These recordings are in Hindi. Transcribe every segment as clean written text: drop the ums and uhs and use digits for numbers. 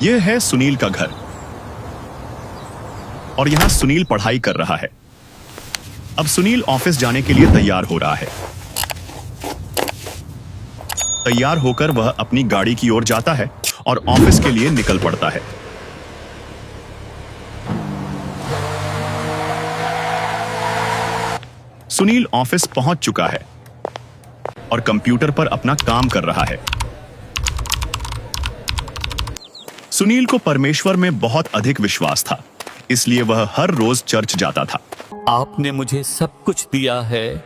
यह है सुनील का घर और यहां सुनील पढ़ाई कर रहा है। अब सुनील ऑफिस जाने के लिए तैयार हो रहा है। तैयार होकर वह अपनी गाड़ी की ओर जाता है और ऑफिस के लिए निकल पड़ता है। सुनील ऑफिस पहुंच चुका है और कंप्यूटर पर अपना काम कर रहा है। सुनील को परमेश्वर में बहुत अधिक विश्वास था, इसलिए वह हर रोज चर्च जाता था। आपने मुझे सब कुछ दिया है,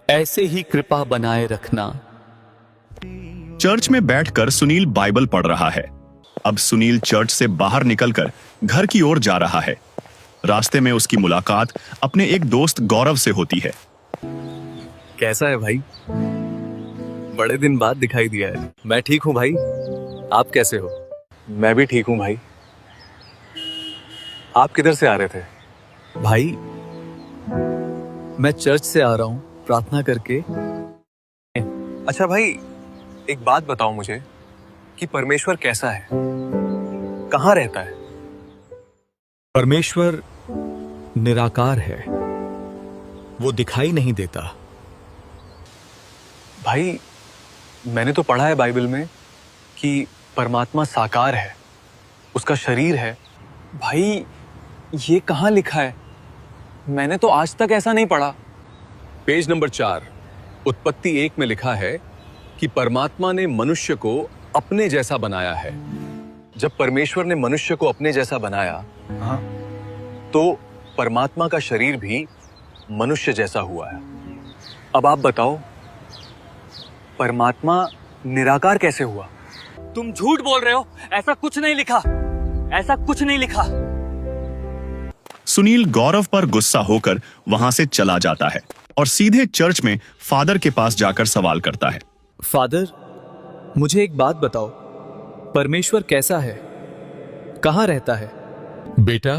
ऐसे ही कृपा बनाए रखना। चर्च में बैठकर सुनील बाइबल पढ़ रहा है। अब सुनील चर्च से बाहर निकलकर घर की ओर जा रहा है। रास्ते में उसकी मुलाकात अपने एक दोस्त गौरव से होती है। कैसा है भाई? बड़े दिन बाद दिखाई दिया है। मैं ठीक हूँ भाई, आप कैसे हो? मैं भी ठीक हूँ भाई। आप किधर से आ रहे थे? भाई मैं चर्च से आ रहा हूँ प्रार्थना करके। अच्छा भाई, एक बात बताओ मुझे कि परमेश्वर कैसा है, कहाँ रहता है? परमेश्वर निराकार है, वो दिखाई नहीं देता। भाई मैंने तो पढ़ा है बाइबल में कि परमात्मा साकार है, उसका शरीर है। भाई ये कहाँ लिखा है? मैंने तो आज तक ऐसा नहीं पढ़ा। पेज नंबर 4 उत्पत्ति 1 में लिखा है कि परमात्मा ने मनुष्य को अपने जैसा बनाया है। जब परमेश्वर ने मनुष्य को अपने जैसा बनाया, तो परमात्मा का शरीर भी मनुष्य जैसा हुआ है। अब आप बताओ, परमात्मा निराकार कैसे हुआ? तुम झूठ बोल रहे हो, ऐसा कुछ नहीं लिखा, ऐसा कुछ नहीं लिखा। सुनील गौरव पर गुस्सा होकर वहां से चला जाता है और सीधे चर्च में फादर के पास जाकर सवाल करता है। फादर, मुझे एक बात बताओ, परमेश्वर कैसा है, कहाँ रहता है? बेटा,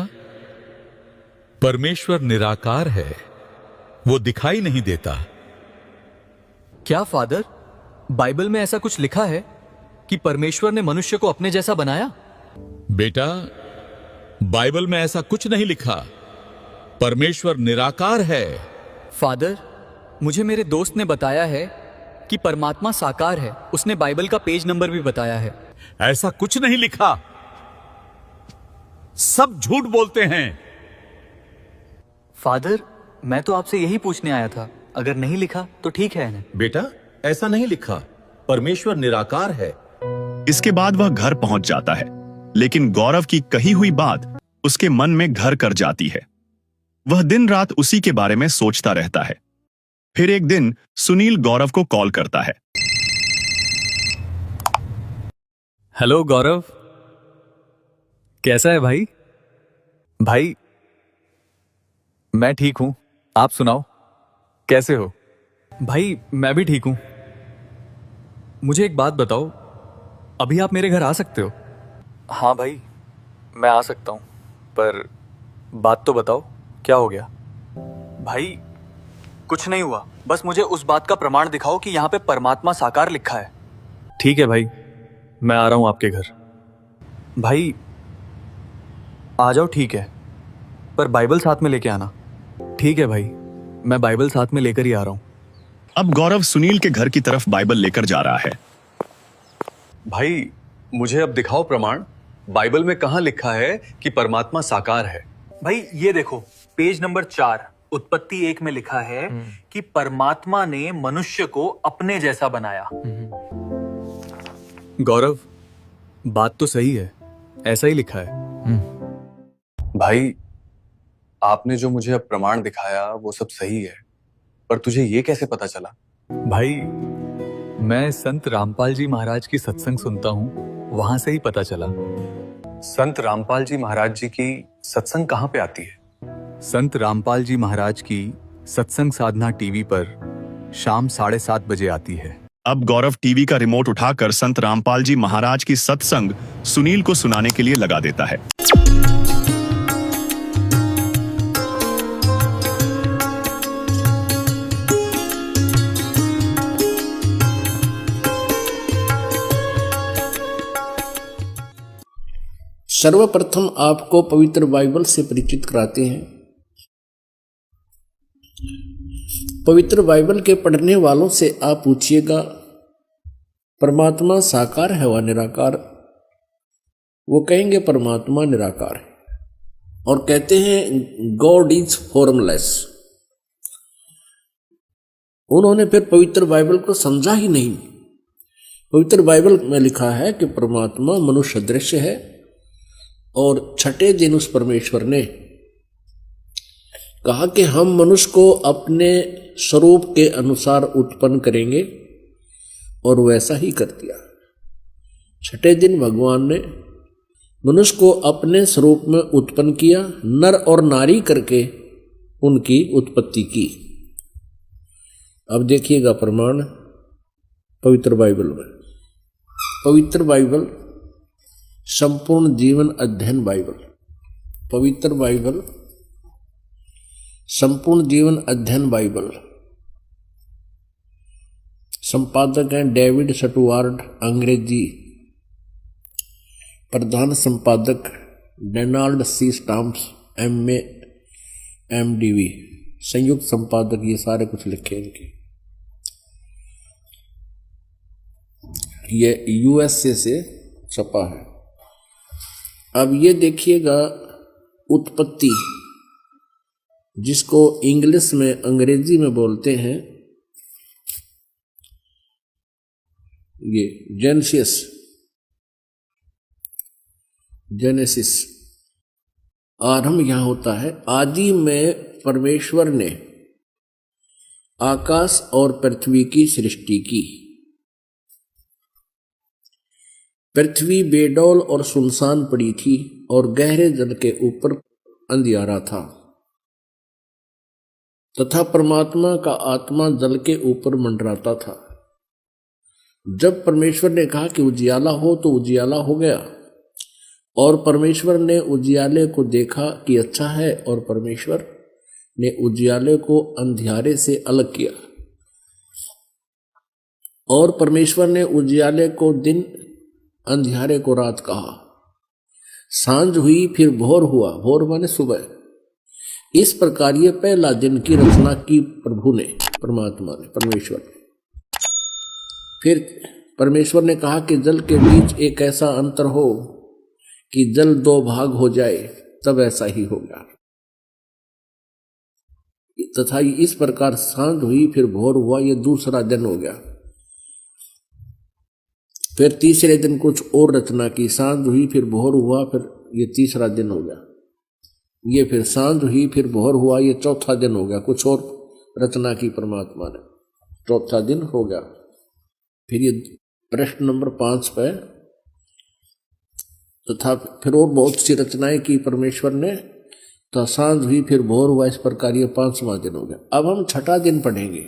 परमेश्वर निराकार है, वो दिखाई नहीं देता। क्या फादर, बाइबल में ऐसा कुछ लिखा है कि परमेश्वर ने मनुष्य को अपने जैसा बनाया? बेटा, बाइबल में ऐसा कुछ नहीं लिखा। परमेश्वर निराकार है। फादर, मुझे मेरे दोस्त ने बताया है कि परमात्मा साकार है। उसने बाइबल का पेज नंबर भी बताया है। ऐसा कुछ नहीं लिखा, सब झूठ बोलते हैं। फादर, मैं तो आपसे यही पूछने आया था, अगर नहीं लिखा तो ठीक है। बेटा, ऐसा नहीं लिखा, परमेश्वर निराकार है। इसके बाद वह घर पहुंच जाता है, लेकिन गौरव की कही हुई बात उसके मन में घर कर जाती है। वह दिन रात उसी के बारे में सोचता रहता है। फिर एक दिन सुनील गौरव को कॉल करता है। हेलो गौरव, कैसा है भाई? भाई मैं ठीक हूं, आप सुनाओ, कैसे हो? भाई मैं भी ठीक हूं। मुझे एक बात बताओ, अभी आप मेरे घर आ सकते हो? हाँ भाई, मैं आ सकता हूं, पर बात तो बताओ, क्या हो गया? भाई कुछ नहीं हुआ, बस मुझे उस बात का प्रमाण दिखाओ कि यहाँ पे परमात्मा साकार लिखा है। ठीक है भाई, मैं आ रहा हूं आपके घर। भाई आ जाओ, ठीक है, पर बाइबल साथ में लेके आना। ठीक है भाई, मैं बाइबल साथ में लेकर ही आ रहा हूं। अब गौरव सुनील के घर की तरफ बाइबल लेकर जा रहा है। भाई मुझे अब दिखाओ प्रमाण, बाइबल में कहाँ लिखा है कि परमात्मा साकार है? भाई ये देखो, पेज नंबर 4 उत्पत्ति 1 में लिखा है कि परमात्मा ने मनुष्य को अपने जैसा बनाया। गौरव, बात तो सही है, ऐसा ही लिखा है। भाई आपने जो मुझे अब प्रमाण दिखाया वो सब सही है, पर तुझे ये कैसे पता चला? भाई मैं संत रामपाल जी महाराज की सत्संग सुनता हूँ, वहां से ही पता चला। संत रामपाल जी महाराज जी की सत्संग कहाँ पे आती है? संत रामपाल जी महाराज की सत्संग साधना टीवी पर शाम 7:30 बजे आती है। अब गौरव टीवी का रिमोट उठाकर संत रामपाल जी महाराज की सत्संग सुनील को सुनाने के लिए लगा देता है। सर्वप्रथम आपको पवित्र बाइबल से परिचित कराते हैं। पवित्र बाइबल के पढ़ने वालों से आप पूछिएगा परमात्मा साकार है व निराकार? वो कहेंगे परमात्मा निराकार है और कहते हैं गॉड इज फॉर्मलेस। उन्होंने फिर पवित्र बाइबल को समझा ही नहीं। पवित्र बाइबल में लिखा है कि परमात्मा मनुष्य दृश्य है और छठे दिन उस परमेश्वर ने कहा कि हम मनुष्य को अपने स्वरूप के अनुसार उत्पन्न करेंगे और वैसा ही कर दिया। छठे दिन भगवान ने मनुष्य को अपने स्वरूप में उत्पन्न किया, नर और नारी करके उनकी उत्पत्ति की। अब देखिएगा प्रमाण पवित्र बाइबल में। पवित्र बाइबल संपूर्ण जीवन अध्ययन बाइबल, पवित्र बाइबल संपूर्ण जीवन अध्ययन बाइबल, संपादक हैं डेविड स्टुअर्ट, अंग्रेजी, प्रधान संपादक Donald C Stamps, MA MDV, संयुक्त संपादक, ये सारे कुछ लिखे इनके। ये USA से छपा है। अब ये देखिएगा उत्पत्ति, जिसको इंग्लिश में अंग्रेजी में बोलते हैं ये जेनेसिस। आरंभ यहां होता है। आदि में परमेश्वर ने आकाश और पृथ्वी की सृष्टि की। पृथ्वी बेडौल और सुनसान पड़ी थी और गहरे जल के ऊपर अंधियारा था तथा परमात्मा का आत्मा जल के ऊपर मंडराता था। जब परमेश्वर ने कहा कि उजियाला हो तो उजियाला हो गया और परमेश्वर ने उजियाले को देखा कि अच्छा है और परमेश्वर ने उजियाले को अंधियारे से अलग किया और परमेश्वर ने उजियाले को दिन, अंधियारे को रात कहा। सांझ हुई फिर भोर हुआ, भोर माने सुबह। इस प्रकार ये पहला दिन की रचना की प्रभु ने, परमात्मा ने, परमेश्वर ने। फिर परमेश्वर ने कहा कि जल के बीच एक ऐसा अंतर हो कि जल दो भाग हो जाए, तब ऐसा ही होगा। तथा इस प्रकार सांझ हुई फिर भोर हुआ, ये दूसरा दिन हो गया। फिर तीसरे दिन कुछ और रचना की, सांझ हुई फिर भोर हुआ, फिर ये तीसरा दिन हो गया। ये फिर सांझ हुई फिर भोर हुआ, ये चौथा दिन हो गया। कुछ और रचना की परमात्मा ने, चौथा दिन हो गया। फिर ये प्रश्न नंबर 5 पे, तथा फिर और बहुत सी रचनाएं की परमेश्वर ने, तो सांझ हुई फिर भोर हुआ, इस प्रकार ये 5वां दिन हो गया। अब हम छठा दिन पढ़ेंगे।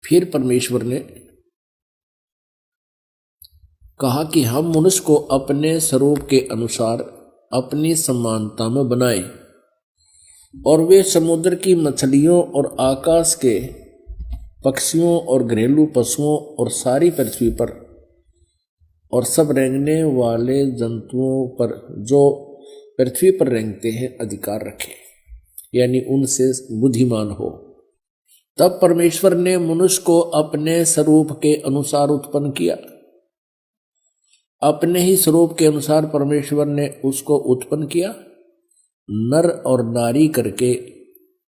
फिर परमेश्वर ने कहा कि हम मनुष्य को अपने स्वरूप के अनुसार अपनी समानता में बनाएं और वे समुद्र की मछलियों और आकाश के पक्षियों और घरेलू पशुओं और सारी पृथ्वी पर और सब रेंगने वाले जंतुओं पर जो पृथ्वी पर रेंगते हैं अधिकार रखें, यानी उनसे बुद्धिमान हो। तब परमेश्वर ने मनुष्य को अपने स्वरूप के अनुसार उत्पन्न किया। अपने ही स्वरूप के अनुसार परमेश्वर ने उसको उत्पन्न किया, नर और नारी करके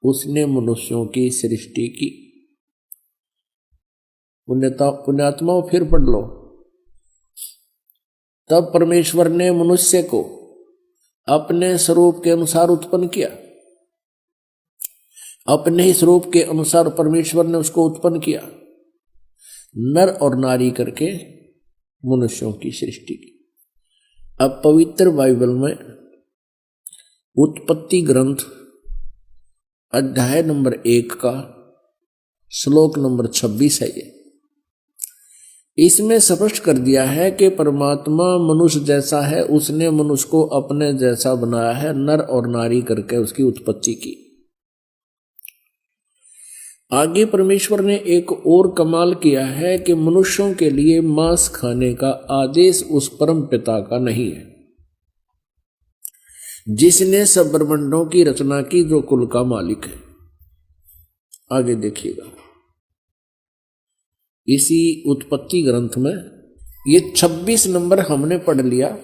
उसने मनुष्यों की सृष्टि की। पुण्यात्माओं फिर पढ़ लो। तब परमेश्वर ने मनुष्य को अपने स्वरूप के अनुसार उत्पन्न किया। अपने ही स्वरूप के अनुसार परमेश्वर ने उसको उत्पन्न किया, नर और नारी करके मनुष्यों की सृष्टि की। अब पवित्र बाइबल में उत्पत्ति ग्रंथ अध्याय नंबर 1 का श्लोक नंबर 26 है। ये इसमें स्पष्ट कर दिया है कि परमात्मा मनुष्य जैसा है, उसने मनुष्य को अपने जैसा बनाया है, नर और नारी करके उसकी उत्पत्ति की। आगे परमेश्वर ने एक और कमाल किया है कि मनुष्यों के लिए मांस खाने का आदेश उस परम पिता का नहीं है जिसने सब ब्रह्मांडों की रचना की, जो कुल का मालिक है। आगे देखिएगा इसी उत्पत्ति ग्रंथ में ये 26 नंबर हमने पढ़ लिया।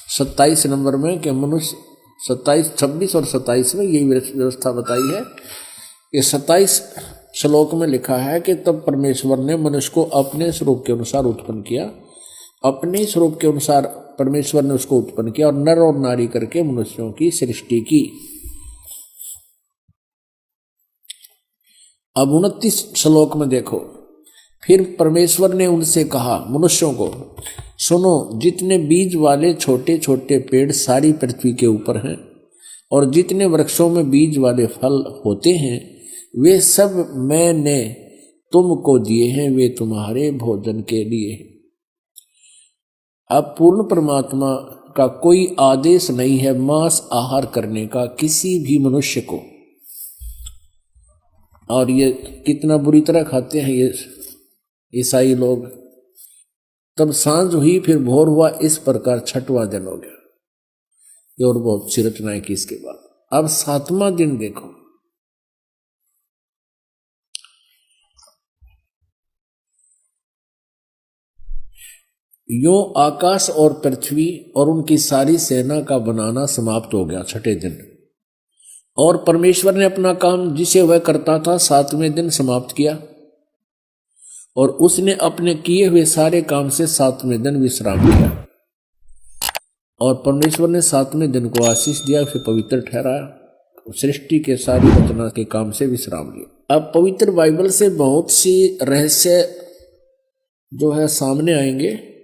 27 नंबर में कि मनुष्य 27, 26 और 27 में यही व्यवस्था बताई है। ये 27 श्लोक में लिखा है कि तब परमेश्वर ने मनुष्य को अपने स्वरूप के अनुसार उत्पन्न किया। अपने स्वरूप के अनुसार परमेश्वर ने उसको उत्पन्न किया और नर और नारी करके मनुष्यों की सृष्टि की। अब 29 श्लोक में देखो, फिर परमेश्वर ने उनसे कहा, मनुष्यों को सुनो, जितने बीज वाले छोटे छोटे पेड़ सारी पृथ्वी के ऊपर हैं और जितने वृक्षों में बीज वाले फल होते हैं वे सब मैंने तुमको दिए हैं, वे तुम्हारे भोजन के लिए। अब पूर्ण परमात्मा का कोई आदेश नहीं है मांस आहार करने का किसी भी मनुष्य को। और ये कितना बुरी तरह खाते हैं ये ईसाई लोग। तब सांझ हुई, फिर भोर हुआ, इस प्रकार 6वां दिन हो गया। ये और बहुत सी रचनाएं की इसके बाद। अब 7वां दिन देखो, यो आकाश और पृथ्वी और उनकी सारी सेना का बनाना समाप्त हो गया 6ठे दिन। और परमेश्वर ने अपना काम जिसे वह करता था 7वें दिन समाप्त किया और उसने अपने किए हुए सारे काम से 7वें दिन विश्राम किया। और परमेश्वर ने 7वें दिन को आशीष दिया, उसे पवित्र ठहराया, सृष्टि के सारी रचना के काम से विश्राम लिया। अब पवित्र बाइबल से बहुत सी रहस्य जो है सामने आएंगे।